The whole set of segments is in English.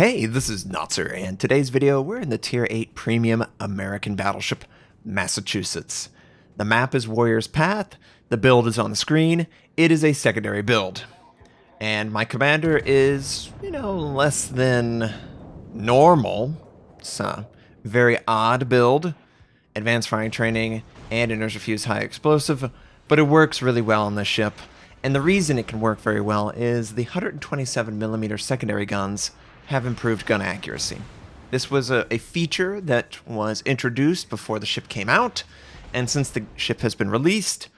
Hey, this is Notser, and today's video, we're in the Tier 8 Premium American Battleship, Massachusetts. The map is Warrior's Path, the build is on the screen, it is a secondary build. And my commander is, less than normal. It's a very odd build, advanced firing training, and inertia fuse high explosive, but it works really well on this ship. And the reason it can work very well is the 127mm secondary guns have improved gun accuracy. This was a feature that was introduced before the ship came out, and since the ship has been released,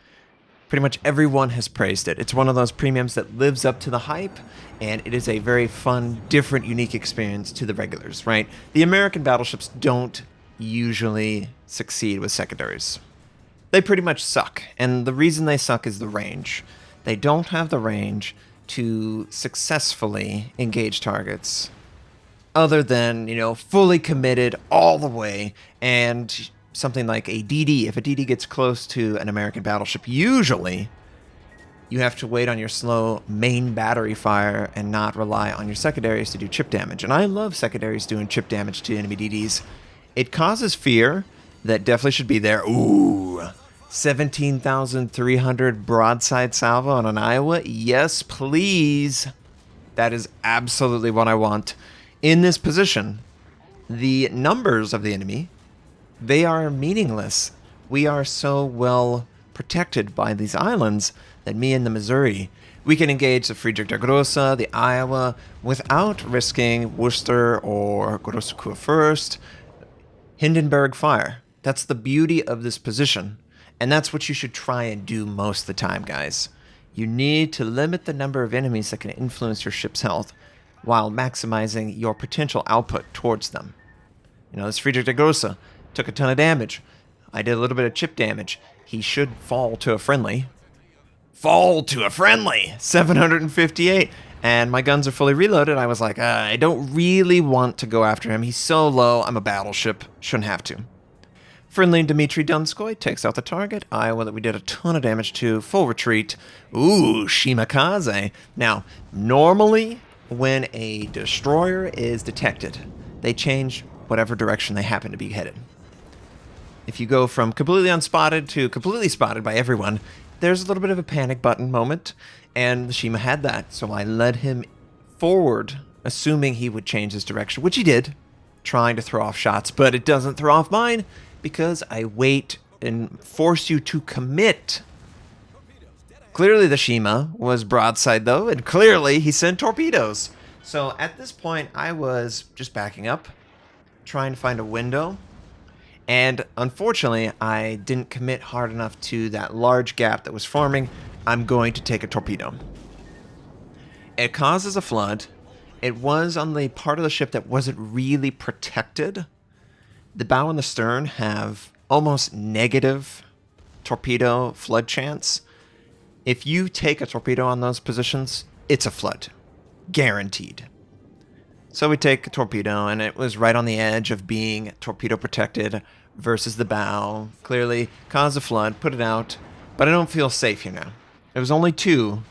pretty much everyone has praised it. It's one of those premiums that lives up to the hype, and it is a very fun, different, unique experience to the regulars, right? The American battleships don't usually succeed with secondaries. They pretty much suck, and the reason they suck is the range. They don't have the range to successfully engage targets other than, fully committed all the way, and something like a DD. If a DD gets close to an American battleship, usually you have to wait on your slow main battery fire and not rely on your secondaries to do chip damage. And I love secondaries doing chip damage to enemy DDs. It causes fear that definitely should be there. Ooh, 17,300 broadside salvo on an Iowa? Yes, please. That is absolutely what I want. In this position, the numbers of the enemy, they are meaningless. We are so well protected by these islands that me and the Missouri, we can engage the Friedrich der Grosse, the Iowa, without risking Worcester or Grosse Kurve first. Hindenburg fire. That's the beauty of this position. And that's what you should try and do most of the time, guys. You need to limit the number of enemies that can influence your ship's health while maximizing your potential output towards them. This Friedrich der Grosse took a ton of damage. I did a little bit of chip damage. He should fall to a friendly. Fall to a friendly! 758! And my guns are fully reloaded. I was like, I don't really want to go after him. He's so low. I'm a battleship. Shouldn't have to. Friendly Dmitry Donskoy takes out the target. Iowa that we did a ton of damage to. Full retreat. Ooh, Shimakaze. Now, normally, when a destroyer is detected, they change whatever direction they happen to be headed. If you go from completely unspotted to completely spotted by everyone, there's a little bit of a panic button moment, and the Shima had that, so I led him forward, assuming he would change his direction, which he did, trying to throw off shots, but it doesn't throw off mine, because I wait and force you to commit. Clearly the Shima was broadside though, and clearly he sent torpedoes. So at this point, I was just backing up, trying to find a window, and unfortunately, I didn't commit hard enough to that large gap that was forming. I'm going to take a torpedo. It causes a flood. It was on the part of the ship that wasn't really protected. The bow and the stern have almost negative torpedo flood chance. If you take a torpedo on those positions, it's a flood. Guaranteed. So we take a torpedo, and it was right on the edge of being torpedo protected versus the bow. Clearly caused a flood, put it out, but I don't feel safe here now. It was only two.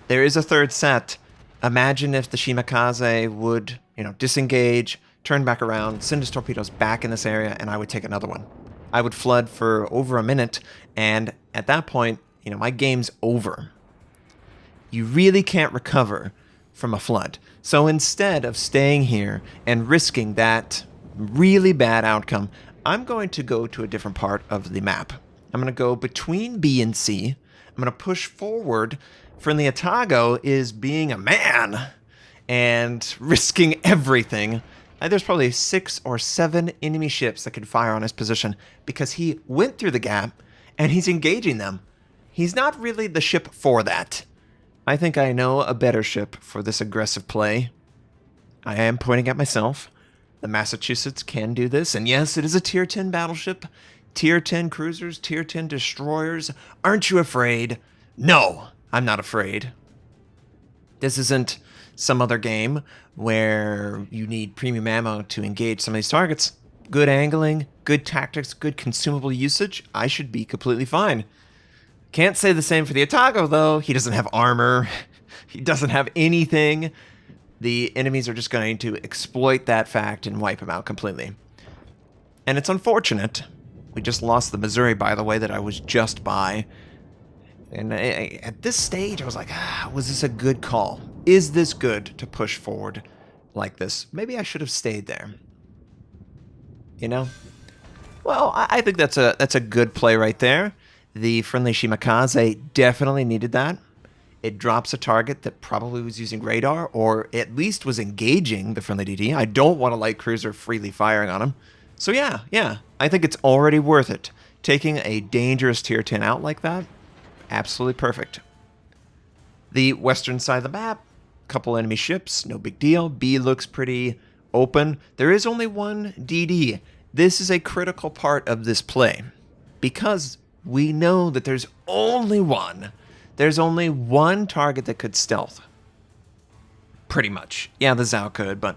There is a third set. Imagine if the Shimakaze would, disengage, turn back around, send his torpedoes back in this area, and I would take another one. I would flood for over a minute, and at that point, my game's over. You really can't recover from a flood. So instead of staying here and risking that really bad outcome, I'm going to go to a different part of the map. I'm going to go between B and C. I'm going to push forward. Friendly Atago is being a man and risking everything. There's probably 6 or 7 enemy ships that could fire on his position because he went through the gap and he's engaging them. He's not really the ship for that. I think I know a better ship for this aggressive play. I am pointing at myself. The Massachusetts can do this, and yes, it is a Tier 10 battleship. Tier 10 cruisers, Tier 10 destroyers. Aren't you afraid? No, I'm not afraid. This isn't some other game where you need premium ammo to engage some of these targets. Good angling, good tactics, good consumable usage. I should be completely fine. Can't say the same for the Atago, though. He doesn't have armor. He doesn't have anything. The enemies are just going to exploit that fact and wipe them out completely. And it's unfortunate. We just lost the Missouri, by the way, that I was just by. And at this stage, I was like, was this a good call? Is this good to push forward like this? Maybe I should have stayed there. You know? Well, I think that's a good play right there. The friendly Shimakaze definitely needed that. It drops a target that probably was using radar, or at least was engaging the friendly DD. I don't want a light cruiser freely firing on him. So yeah, I think it's already worth it. Taking a dangerous tier 10 out like that, absolutely perfect. The western side of the map, couple enemy ships, no big deal. B looks pretty open. There is only one DD. This is a critical part of this play, because we know that there's only one. There's only one target that could stealth. Pretty much. Yeah, the Zhao could, but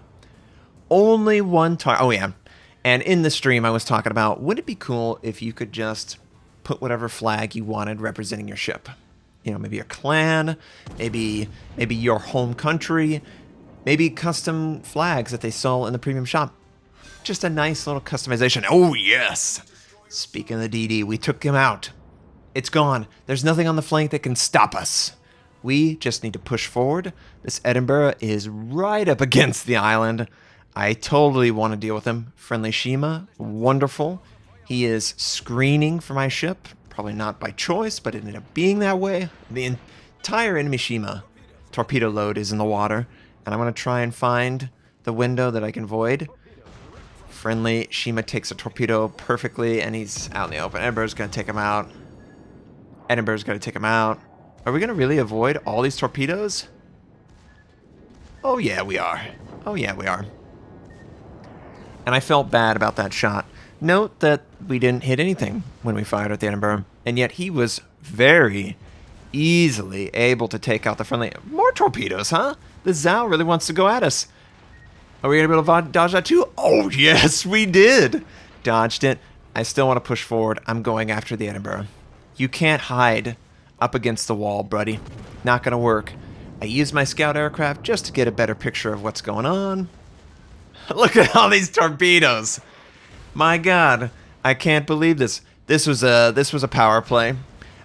only one target. Oh, yeah. And in the stream, I was talking about, wouldn't it be cool if you could just put whatever flag you wanted representing your ship? You know, maybe your clan, maybe your home country, maybe custom flags that they sell in the premium shop. Just a nice little customization. Oh, yes. Speaking of the DD, we took him out. It's gone. There's nothing on the flank that can stop us. We just need to push forward. This Edinburgh is right up against the island. I totally want to deal with him. Friendly Shima, wonderful. He is screening for my ship. Probably not by choice, but it ended up being that way. The entire enemy Shima torpedo load is in the water, and I'm going to try and find the window that I can void. Friendly Shima takes a torpedo perfectly, and he's out in the open. Edinburgh's going to take him out. Edinburgh's got to take him out. Are we going to really avoid all these torpedoes? Oh, yeah, we are. Oh, yeah, we are. And I felt bad about that shot. Note that we didn't hit anything when we fired at the Edinburgh, and yet he was very easily able to take out the friendly... More torpedoes, huh? The Zhao really wants to go at us. Are we going to be able to dodge that too? Oh, yes, we did. Dodged it. I still want to push forward. I'm going after the Edinburgh. You can't hide up against the wall, buddy. Not gonna work. I used my scout aircraft just to get a better picture of what's going on. Look at all these torpedoes. My God, I can't believe this. This was a power play.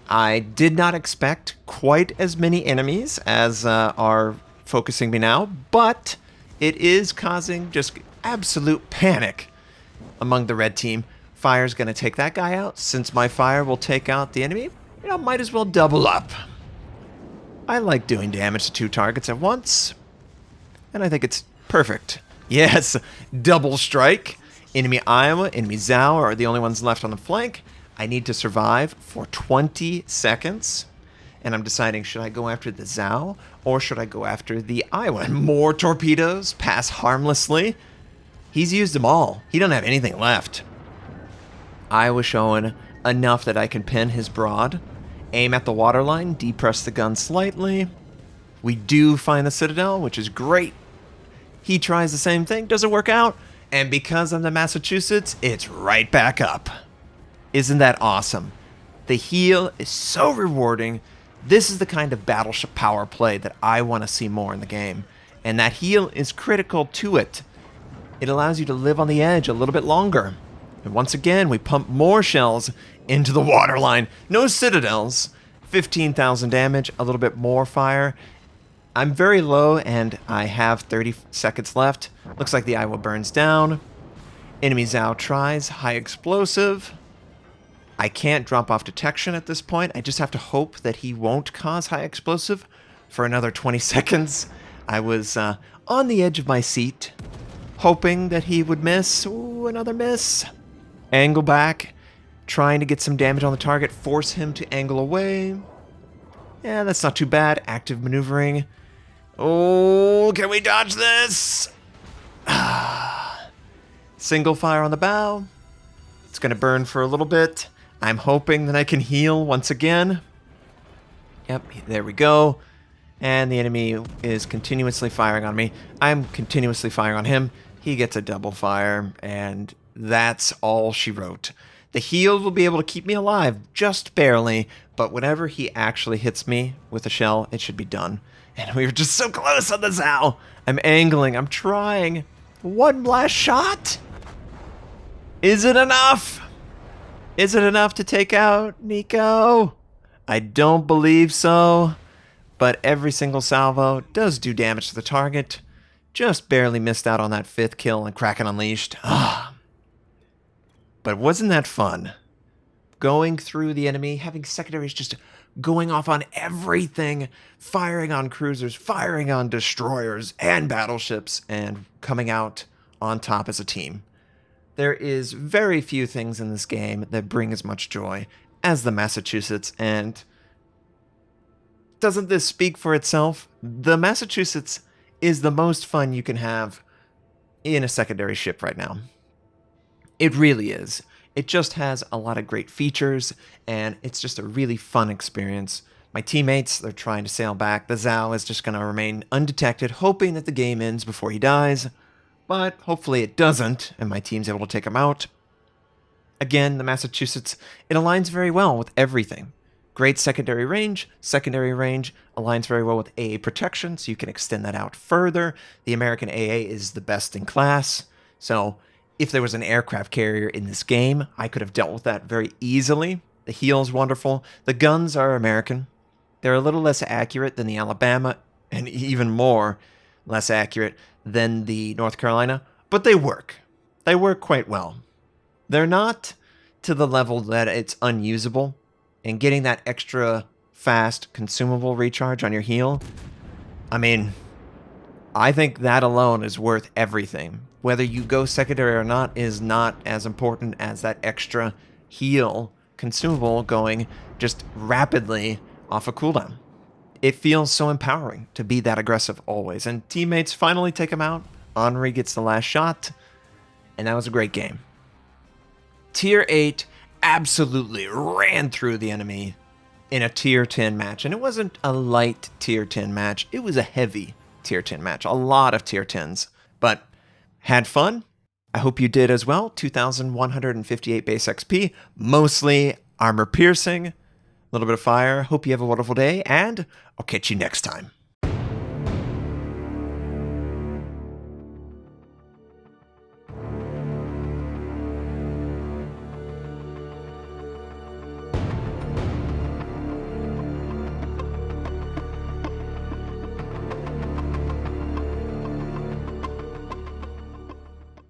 I did not expect quite as many enemies as are focusing me now, but it is causing just absolute panic among the red team. Fire's going to take that guy out. Since my fire will take out the enemy, you know, might as well double up. I like doing damage to two targets at once, and I think it's perfect. Yes, double strike. Enemy Iowa, enemy Zhao are the only ones left on the flank. I need to survive for 20 seconds, and I'm deciding, should I go after the Zhao or should I go after the Iowa? More torpedoes pass harmlessly. He's used them all. He doesn't have anything left. Iowa showing enough that I can pin his broad. Aim at the waterline, depress the gun slightly. We do find the Citadel, which is great. He tries the same thing, doesn't work out, and because I'm the Massachusetts, it's right back up. Isn't that awesome? The heal is so rewarding. This is the kind of Battleship power play that I want to see more in the game, and that heal is critical to it. It allows you to live on the edge a little bit longer. And once again, we pump more shells into the waterline. No citadels. 15,000 damage, a little bit more fire. I'm very low, and I have 30 seconds left. Looks like the Iowa burns down. Enemy Zhao tries. High explosive. I can't drop off detection at this point. I just have to hope that he won't cause high explosive for another 20 seconds. I was on the edge of my seat, hoping that he would miss. Ooh, another miss. Angle back, trying to get some damage on the target, force him to angle away. Yeah, that's not too bad. Active maneuvering. Oh, can we dodge this? Single fire on the bow. It's going to burn for a little bit. I'm hoping that I can heal once again. Yep, there we go. And the enemy is continuously firing on me. I'm continuously firing on him. He gets a double fire, and that's all she wrote. The heal will be able to keep me alive, just barely, but whenever he actually hits me with a shell, it should be done. And we were just so close on the Zao. I'm angling. I'm trying. One last shot. Is it enough? Is it enough to take out Nico? I don't believe so. But every single salvo does do damage to the target. Just barely missed out on that 5th kill and Kraken Unleashed. But wasn't that fun? Going through the enemy, having secondaries just going off on everything, firing on cruisers, firing on destroyers and battleships, and coming out on top as a team. There is very few things in this game that bring as much joy as the Massachusetts, and doesn't this speak for itself? The Massachusetts is the most fun you can have in a secondary ship right now. It really is. It just has a lot of great features, and it's just a really fun experience. My teammates, they're trying to sail back. The Zao is just going to remain undetected, hoping that the game ends before he dies. But hopefully it doesn't, and my team's able to take him out. Again, the Massachusetts, it aligns very well with everything. Great secondary range aligns very well with AA protection, so you can extend that out further. The American AA is the best in class, so if there was an aircraft carrier in this game, I could have dealt with that very easily. The heel's wonderful. The guns are American. They're a little less accurate than the Alabama, and even more less accurate than the North Carolina, but they work. They work quite well. They're not to the level that it's unusable, and getting that extra fast consumable recharge on your heel, I mean, I think that alone is worth everything. Whether you go secondary or not is not as important as that extra heal consumable going just rapidly off a cooldown. It feels so empowering to be that aggressive always. And teammates finally take him out. Henri gets the last shot. And that was a great game. Tier 8 absolutely ran through the enemy in a Tier 10 match. And it wasn't a light Tier 10 match. It was a heavy Tier 10 match. A lot of Tier 10s. But had fun. I hope you did as well. 2,158 base XP. Mostly armor piercing. A little bit of fire. Hope you have a wonderful day. And I'll catch you next time.